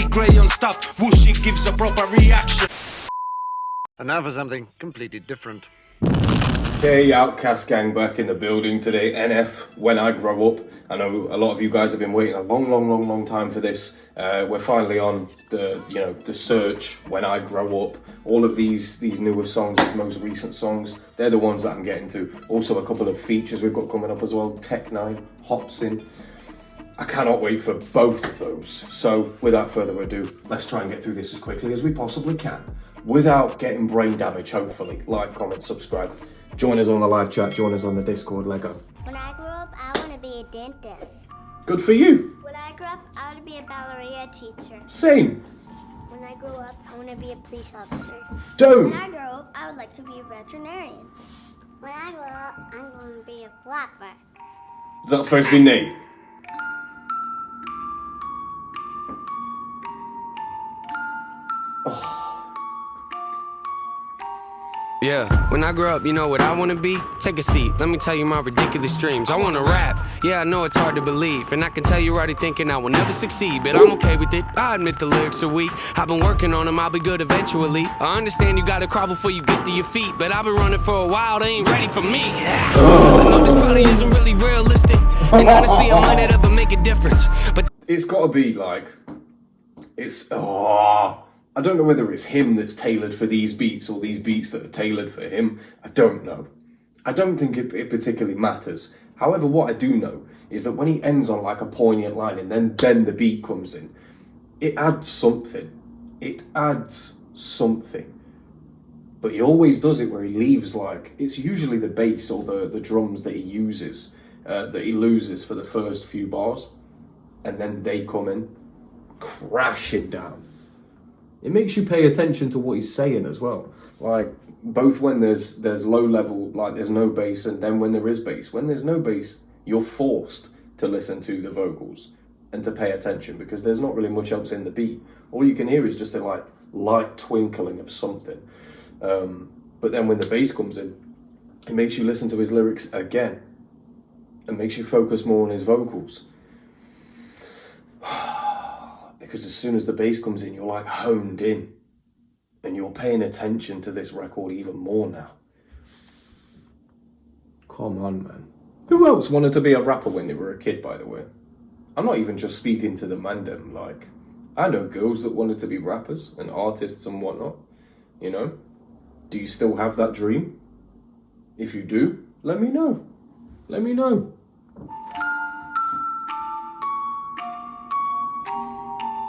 TeddyGrey on stuff. Whooshy gives a proper reaction. And now for something completely different. Okay, Outcast gang back in the building today. NF, When I Grow Up. I know a lot of you guys have been waiting a long time for this. We're finally on the search, When I Grow Up. All of these newer songs, these most recent songs, they're the ones that I'm getting to. Also a couple of features we've got coming up as well. Tech 9, Hops in. I cannot wait for both of those. So without further ado, let's try and get through this as quickly as we possibly can. Without getting brain damage, hopefully. Like, comment, subscribe. Join us on the live chat, join us on the Discord, Lego. When I grow up, I want to be a dentist. Good for you. When I grow up, I want to be a ballerina teacher. Same. When I grow up, I want to be a police officer. Don't. When I grow up, I would like to be a veterinarian. When I grow up, I'm going to be a flapper. Is that supposed to be Nate? Yeah, when I grow up, you know what I wanna be? Take a seat, let me tell you my ridiculous dreams. I wanna rap, yeah, I know it's hard to believe. And I can tell you're already thinking I will never succeed, but I'm okay with it, I admit the lyrics are weak. I've been working on them, I'll be good eventually. I understand you gotta crawl before you get to your feet, but I've been running for a while, they ain't ready for me. I know this probably isn't really realistic, and honestly I might not ever make a difference, but It's gotta be like, I don't know whether it's him that's tailored for these beats or these beats that are tailored for him. I don't know. I don't think it particularly matters. However, what I do know is that when he ends on like a poignant line and then the beat comes in, it adds something. It adds something. But he always does it where he leaves like, it's usually the bass or the drums that he uses, that he loses for the first few bars. And then they come in, crashing down. It makes you pay attention to what he's saying as well. Like, both when there's low level, like there's no bass, and then when there is bass. When there's no bass, you're forced to listen to the vocals and to pay attention because there's not really much else in the beat. All you can hear is just a like light twinkling of something. But then when the bass comes in, it makes you listen to his lyrics again and makes you focus more on his vocals. Because as soon as the bass comes in, you're like honed in and you're paying attention to this record even more now. Come on, man. Who else wanted to be a rapper when they were a kid, by the way? I'm not even just speaking to the mandem, like, I know girls that wanted to be rappers and artists and whatnot, you know? Do you still have that dream? If you do, let me know. Let me know.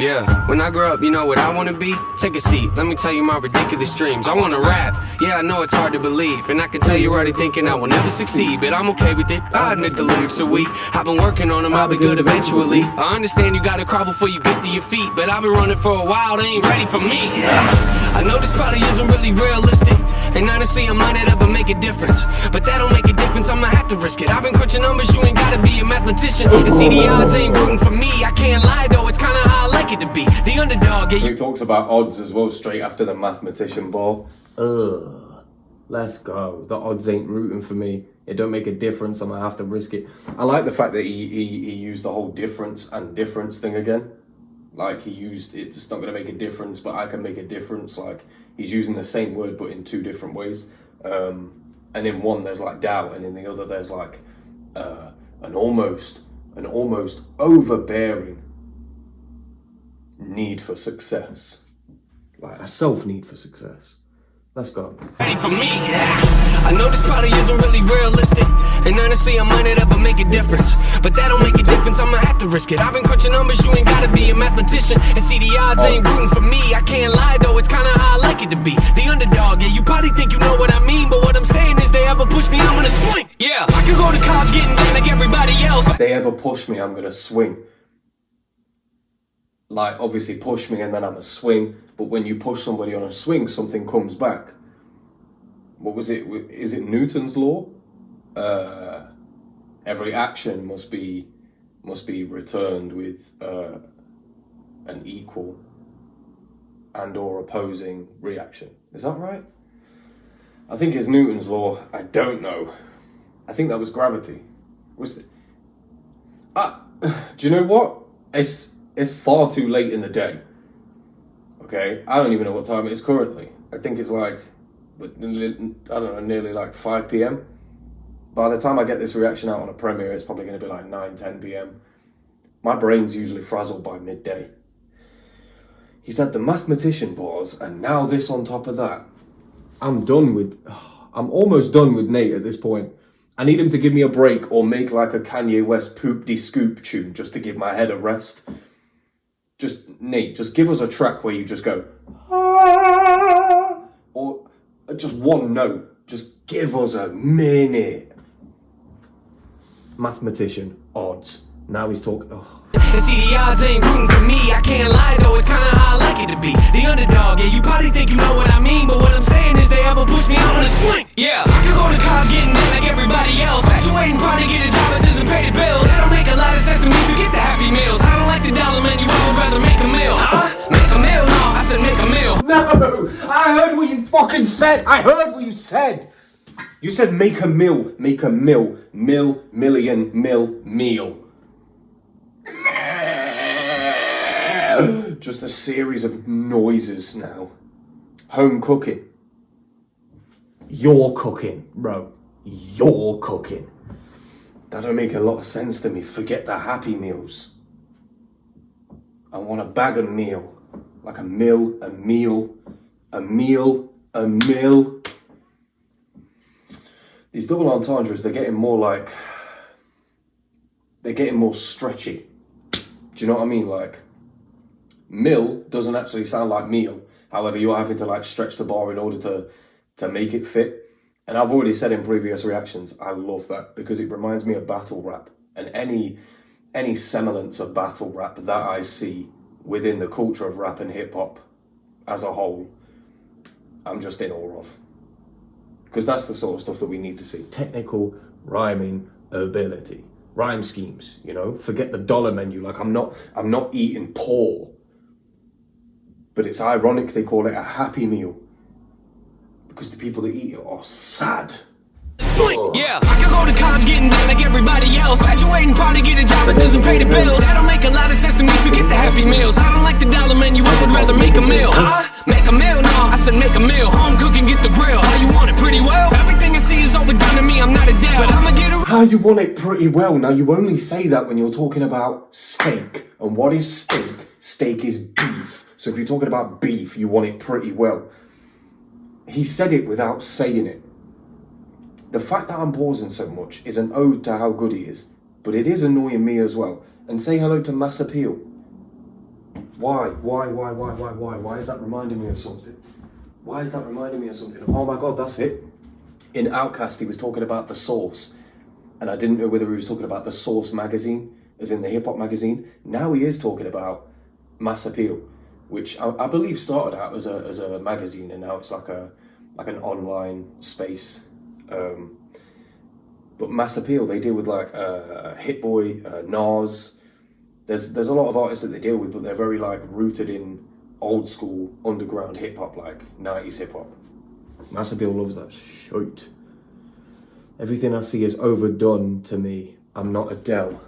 yeah, when I grow up, you know what I wanna be? Take a seat, let me tell you my ridiculous dreams. I wanna rap, yeah, I know it's hard to believe. And I can tell you're already thinking I will never succeed, but I'm okay with it, I admit the lyrics are weak. I've been working on them, I'll be good eventually. I understand you gotta crawl before you get to your feet, but I've been running for a while, they ain't ready for me. I know this probably isn't really realistic, and honestly I might not ever make a difference, but that don't make a difference, I'ma have to risk it. I've been crunching numbers, you ain't gotta be a mathematician. And see, the odds ain't rooting for me, I can't lie though, it's kinda how I like it to be, the underdog. Yeah, so he talks about odds as well straight after the mathematician ball. Let's go. The odds ain't rooting for me. It don't make a difference, I'm gonna have to risk it. I like the fact that he used the whole difference and difference thing again. Like he used, it's not gonna make a difference, but I can make a difference. Like he's using the same word but in two different ways. And in one there's like doubt, and in the other there's like an almost overbearing need for success, like a self-need for success. Let's go. Ready for me, I know this probably isn't really realistic, and honestly I might not ever make a difference, but that don't make a difference, I'ma have to risk it. I've been crunching numbers, you ain't gotta be a mathematician. And see, the odds ain't rooting for me, I can't lie though, it's kinda how I like it to be, the underdog. Yeah, you probably think you know what I mean, but what I'm saying is they ever push me, I'm gonna swing. Yeah, I could go to college getting down like everybody else. If they ever push me, I'm gonna swing. Like, obviously push me and then I'm a swing, but when you push somebody on a swing, something comes back. What was it? Is it Newton's law? Every action must be returned with an equal and or opposing reaction. Is that right? I think it's Newton's law. I don't know. I think that was gravity. Was it? Do you know what? It's far too late in the day Okay, I don't even know what time it is currently. I think it's like, I don't know, nearly like 5 p.m. By the time I get this reaction out on a premiere, it's probably going to be like 9, 10 p.m. My brain's usually frazzled by midday. He's had the mathematician pause, and now this on top of that. I'm almost done with Nate at this point. I need him to give me a break or make like a Kanye West poop-de-scoop tune just to give my head a rest. Just, Nate, just give us a track where you just go, ah, or just one note. Just give us a minute. Mathematician, odds. Now he's talking, oh. And see, the odds ain't rooting for me. I can't lie though, it's kinda how I like it to be. The underdog, yeah, you probably think you know what I mean, but what I'm saying is they ever push me, I'm gonna swing. Yeah, I could go to college getting in like everybody else. Graduating, probably get a job that doesn't pay the bills. That don't make a lot of sense to me, forget the Happy Meals. I don't like the dollar menu, I would rather make a meal. Make a meal? No, I said make a meal. No, I heard what you fucking said. I heard what you said. You said make a meal, million, meal. Just a series of noises now. Home cooking. You're cooking, bro. You're cooking. That don't make a lot of sense to me. Forget the Happy Meals. I want a bag of meal. Like a meal, a meal, a meal, a meal. These double entendres, they're getting more stretchy. Do you know what I mean? Like, mill doesn't actually sound like meal. However, you're having to like stretch the bar in order to make it fit. And I've already said in previous reactions, I love that because it reminds me of battle rap. And any semblance of battle rap that I see within the culture of rap and hip hop as a whole, I'm just in awe of. Because that's the sort of stuff that we need to see. Technical rhyming ability. Rhyme schemes, you know? Forget the dollar menu. Like, I'm not eating poor. But it's ironic they call it a Happy Meal. Because the people that eat it are sad. Yeah, I could go to college getting down like everybody else. Graduating, probably get a job that doesn't pay the bills. That don't make a lot of sense to me, forget the Happy Meals. I don't like the dollar menu, I would rather make a meal. Make a meal? No, I said make a meal. Home cooking, get the grill. How you want it pretty well? Everything I see is overdone to me, I'm not a dad, but I'ma get it. How you want it pretty well? Now, you only say that when you're talking about steak. And what is steak? Steak is beef. So if you're talking about beef, you want it pretty well. He said it without saying it. The fact that I'm pausing so much is an ode to how good he is, but it is annoying me as well. And say hello to Mass Appeal. Why? Why is that reminding me of something? Why is that reminding me of something? Oh my God, that's it. In Outkast, he was talking about The Source, and I didn't know whether he was talking about The Source magazine, as in the hip hop magazine. Now he is talking about Mass Appeal, which I believe started out as a magazine, and now it's like an online space. But Mass Appeal, they deal with like Hit Boy, Nas. There's a lot of artists that they deal with, but they're very like rooted in old school underground hip hop, like 90s hip hop. Mass Appeal loves that shit. Everything I see is overdone to me. I'm not Adele.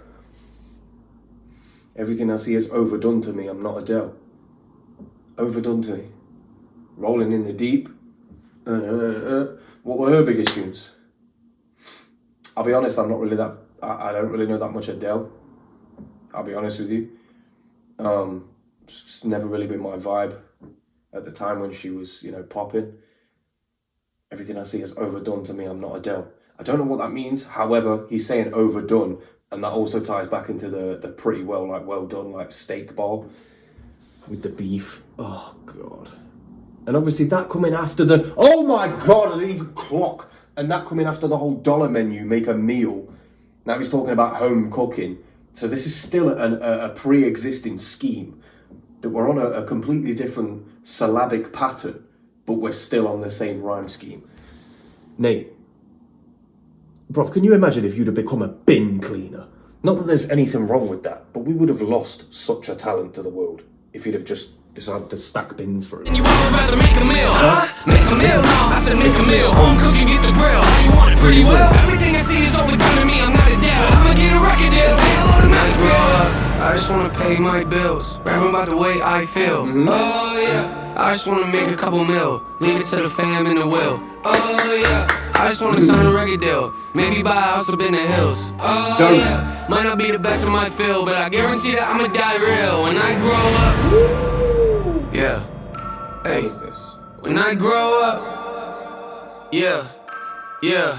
Everything I see is overdone to me. I'm not Adele. Overdone to me. Rolling in the Deep. What were her biggest tunes? I'll be honest, I'm not really that. I don't really know that much Adele. I'll be honest with you. It's never really been my vibe at the time when she was, popping. Everything I see is overdone to me. I'm not Adele. I don't know what that means. However, he's saying overdone, and that also ties back into the pretty well, like well done, like steak bar with the beef. Oh God. And obviously that coming after the, oh my God, I didn't even clock. And that coming after the whole dollar menu, make a meal. Now he's talking about home cooking. So this is still a pre-existing scheme that we're on a completely different syllabic pattern, but we're still on the same rhyme scheme. Nate, bruv, can you imagine if you'd have become a bin cleaner? Not that there's anything wrong with that, but we would have lost such a talent to the world if you'd have just decided to stack bins for it. And you would rather make a meal, Make a meal? No, I said make a meal. Home cooking, get the grill. How you want it pretty well? Everything I see is overdone to me, I'm not a dad, but I'ma get a record deal. Say hello to Mass Appeal. I just wanna pay my bills, rapping about the way I feel. Oh yeah, I just wanna make a couple mil, leave it to the fam in the will. Oh yeah, I just wanna sign a record deal, maybe buy a house up in the hills. Oh yeah, might not be the best in my field, but I guarantee that I'ma die real when I grow up. Yeah, hey, What is this? when I grow up. Yeah, yeah,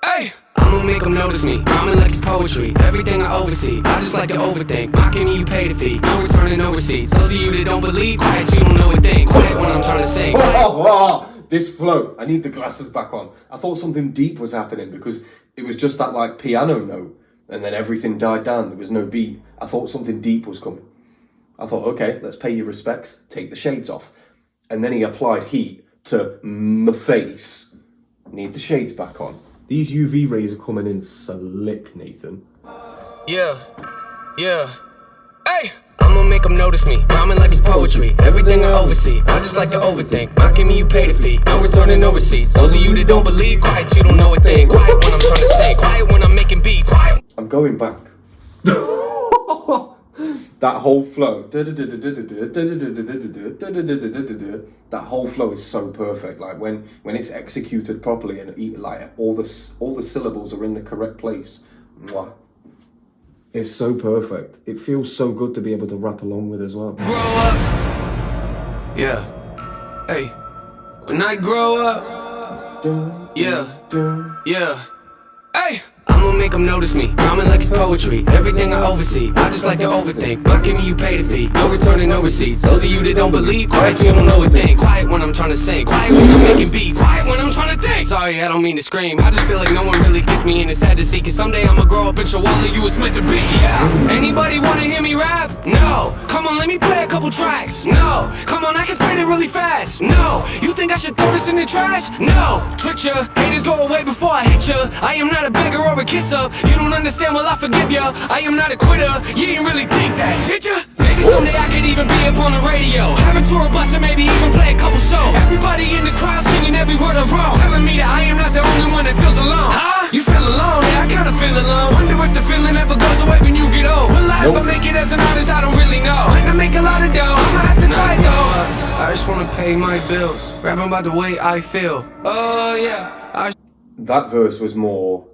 hey. I'ma make them notice me, rhyming like it's poetry. Everything I oversee, I just like to overthink. Mocking me, you pay the fee, no returning no receipts. Those of you that don't believe, quiet, you don't know a thing. Quiet when I'm trying to sing. This flow, I need the glasses back on. I thought something deep was happening because it was just that like piano note and then everything died down, there was no beat. I thought something deep was coming. I thought, okay, let's pay your respects, take the shades off. And then he applied heat to my face. Need the shades back on. These UV rays are coming in slick, Nathan. Yeah, yeah, hey! I'ma make them notice me, rhyming like it's poetry. Everything I oversee, I just like to overthink. Mocking me, you pay the fee, no returning no receipts. Those of you that don't believe, quiet, you don't know a thing. Quiet when I'm trying to sing, quiet when I'm making beats. Quiet. I'm going back. That whole flow. That whole flow is so perfect. Like when it's executed properly and like all the syllables are in the correct place. Mwah. It's so perfect. It feels so good to be able to rap along with as well. Grow up. Yeah. Hey. When I grow up. Yeah. Yeah. Hey. I'ma make them notice me, rhyming like it's poetry. Everything I oversee, I just like to overthink. Mocking me, you pay the fee, no returning no receipts. Those of you that don't believe, quiet, you don't know a thing. Quiet when I'm trying to sing, quiet when I'm making beats. Quiet when I'm trying to think. Sorry, I don't mean to scream, I just feel like no one really gets me and it's sad to see. Cause someday I'ma grow up and show all of you it's meant to be. Yeah. Anybody wanna hear me rap? No. Come on, let me play a couple tracks. No. Come on, I can spit it really fast. No. You think I should throw this in the trash? No. Trick ya, haters go away before I hit ya. I am not a beggar or a kisser. You don't understand, well I forgive ya. I am not a quitter, you didn't really think that, did ya? Maybe someday I could even be up on the radio, have a tour bus and maybe even play a couple shows. Everybody in the crowd singing every word I wrote, telling me that I am not the only one that feels alone. Huh? You feel alone? Yeah, I kinda feel alone. Wonder if the feeling ever goes away when you get old. Will I ever make it as an artist? I don't really know. Might not make a lot of dough, I'ma have to try it though. I just wanna pay my bills, rapping about the way I feel. Oh yeah. That verse was more,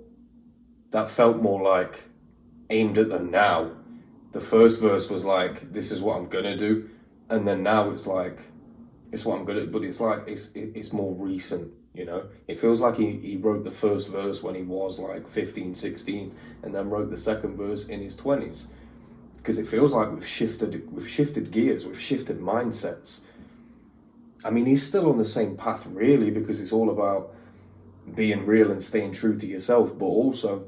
that felt more like aimed at the now. The first verse was like, this is what I'm gonna do. And then now it's like, it's what I'm gonna, but it's like, it's more recent, you know? It feels like he wrote the first verse when he was like 15, 16, and then wrote the second verse in his 20s. Because it feels like we've shifted gears, we've shifted mindsets. I mean, he's still on the same path really, because it's all about being real and staying true to yourself, but also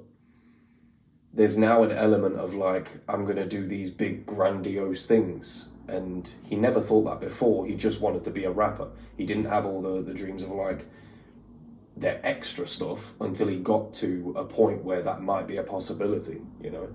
there's now an element of like, I'm gonna do these big grandiose things, and he never thought that before. He just wanted to be a rapper. He didn't have all the dreams of like the extra stuff until he got to a point where that might be a possibility, you know.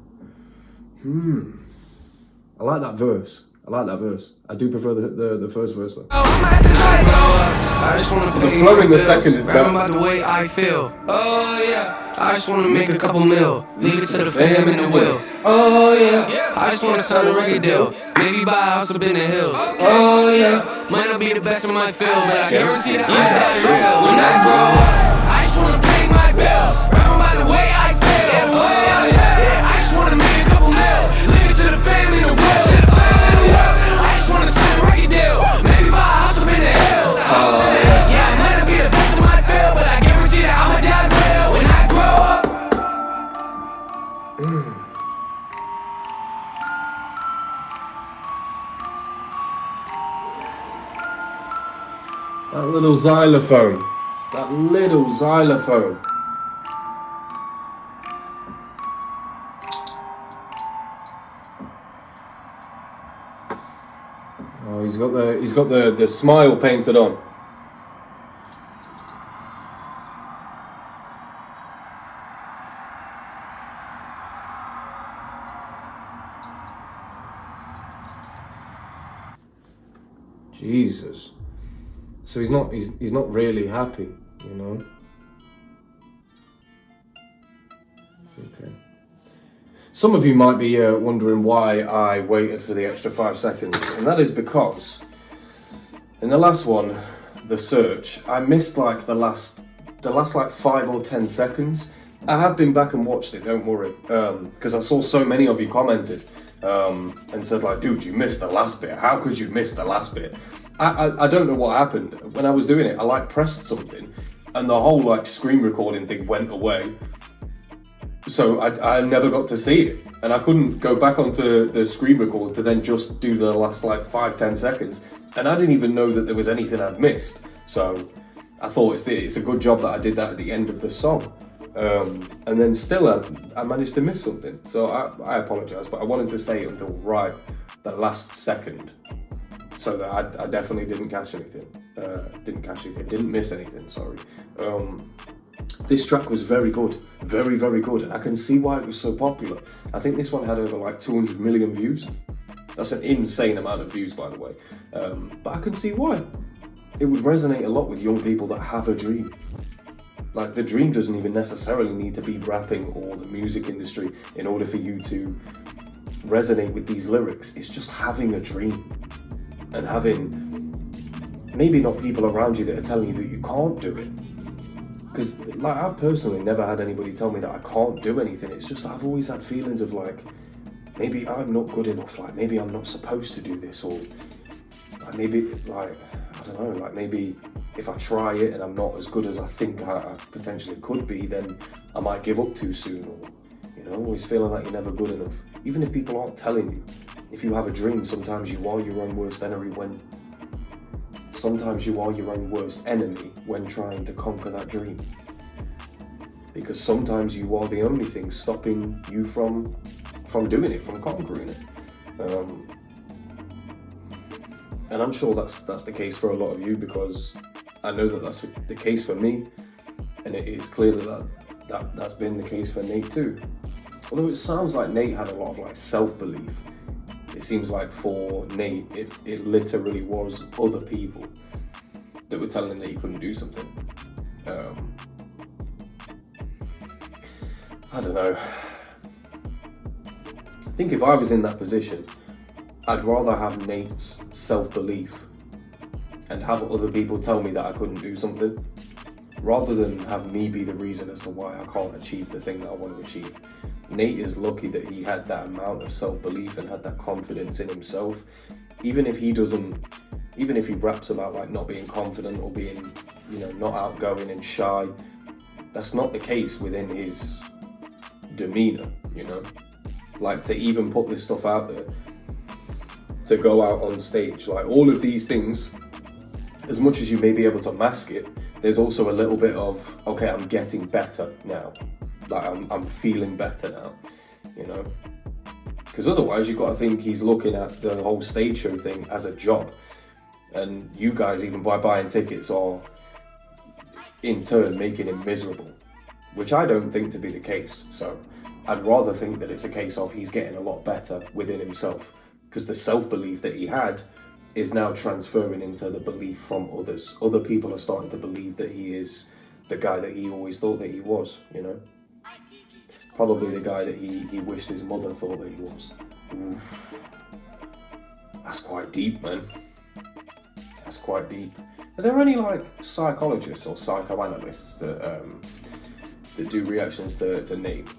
I like that verse. I do prefer the first verse though. I just wanna pay The flow in the my second bills, is rapping better. about the way I feel. Oh yeah. I just wanna make a couple mil, leave it to the fam in the will. Oh yeah. I just wanna sign a record deal, maybe buy a house up in the hills. Oh yeah. Might not be the best in my field, but I guarantee that I'm that real. When I grow up, I just wanna pay my bills, rapping about the way I feel. Oh yeah. I just wanna make a couple mil, leave it to the fam in the will. I just wanna sign a record deal, maybe buy a house up in the hills. Yeah, I might not be the best in my field, but I guarantee that I'ma die real when I grow up. That little xylophone. Oh, he's got the smile painted on. Jesus. So he's not really happy, you know? Okay. Some of you might be wondering why I waited for the extra 5 seconds, and that is because in the last one, the search, I missed like the last like 5 or 10 seconds. I have been back and watched it, don't worry, because I saw so many of you commented and said like, dude, you missed the last bit. How could you miss the last bit? I don't know what happened. When I was doing it, I like pressed something and the whole like screen recording thing went away. So I never got to see it, and I couldn't go back onto the screen record to then just do the last like 5-10 seconds, and I didn't even know that there was anything I'd missed. So I thought it's a good job that I did that at the end of the song, and then still I managed to miss something. So I apologise, but I wanted to say it until right the last second, so that I definitely didn't catch anything. Didn't miss anything. Sorry. This track was very good, very, very good, and I can see why it was so popular. I think this one had over like 200 million views. That's an insane amount of views, by the way. But I can see why. It would resonate a lot with young people that have a dream. Like, the dream doesn't even necessarily need to be rapping or the music industry in order for you to resonate with these lyrics. It's just having a dream and having maybe not people around you that are telling you that you can't do it. Because like, I've personally never had anybody tell me that I can't do anything. It's just I've always had feelings of like, maybe I'm not good enough, like maybe I'm not supposed to do this, or like, maybe like, I don't know, like maybe if I try it and I'm not as good as I think I potentially could be, then I might give up too soon, or, you know, always feeling like you're never good enough. Even if people aren't telling you, if you have a dream, sometimes you are your own worst enemy when trying to conquer that dream. Because sometimes you are the only thing stopping you from doing it, from conquering it. And I'm sure that's the case for a lot of you, because I know that that's the case for me, and it is clear that's been the case for Nate too. Although it sounds like Nate had a lot of like self-belief, it seems like for Nate it literally was other people that were telling him that he couldn't do something. I don't know. I think if I was in that position, I'd rather have Nate's self-belief and have other people tell me that I couldn't do something, rather than have me be the reason as to why I can't achieve the thing that I want to achieve. Nate is lucky that he had that amount of self-belief and had that confidence in himself. Even if he raps about like not being confident or being, you know, not outgoing and shy, that's not the case within his demeanor, you know. Like, to even put this stuff out there, to go out on stage, like all of these things, as much as you may be able to mask it, there's also a little bit of, okay, I'm getting better now. Like I'm feeling better now, you know. Because otherwise you've got to think he's looking at the whole stage show thing as a job. And you guys, even by buying tickets, are in turn making him miserable, which I don't think to be the case. So I'd rather think that it's a case of he's getting a lot better within himself, because the self-belief that he had is now transferring into the belief from others. Other people are starting to believe that he is the guy that he always thought that he was, you know. Probably the guy that he wished his mother thought that he was. Oof. That's quite deep, man. That's quite deep. Are there any like psychologists or psychoanalysts that do reactions to Nate?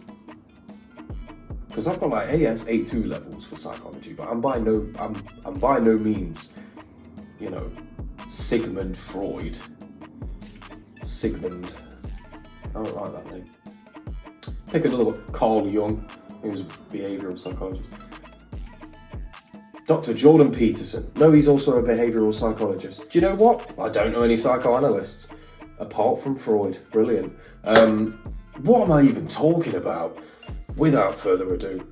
Because I've got like AS A2 levels for psychology, but I'm by no means, you know, Sigmund Freud. Sigmund. I don't like that name. Pick another one. Carl Jung, he was a behavioural psychologist. Dr. Jordan Peterson. No, he's also a behavioural psychologist. Do you know what? I don't know any psychoanalysts apart from Freud. Brilliant. What am I even talking about? Without further ado.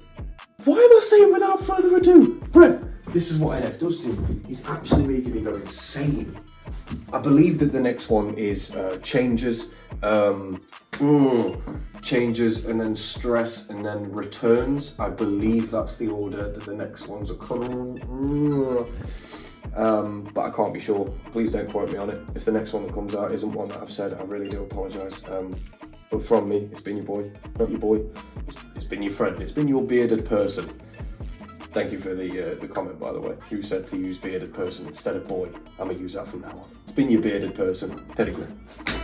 Why am I saying without further ado? Brett, this is what NF does to me. He's actually making me go insane. I believe that the next one is changes, changes, and then stress, and then returns. I believe that's the order that the next ones are coming. But I can't be sure. Please don't quote me on it. If the next one that comes out isn't one that I've said, I really do apologise. But from me, it's been your boy, not your boy. It's been your friend. It's been your bearded person. Thank you for the comment, by the way. Who said to use bearded person instead of boy? I'm gonna use that from now on. It's been your bearded person, TeddyGrey.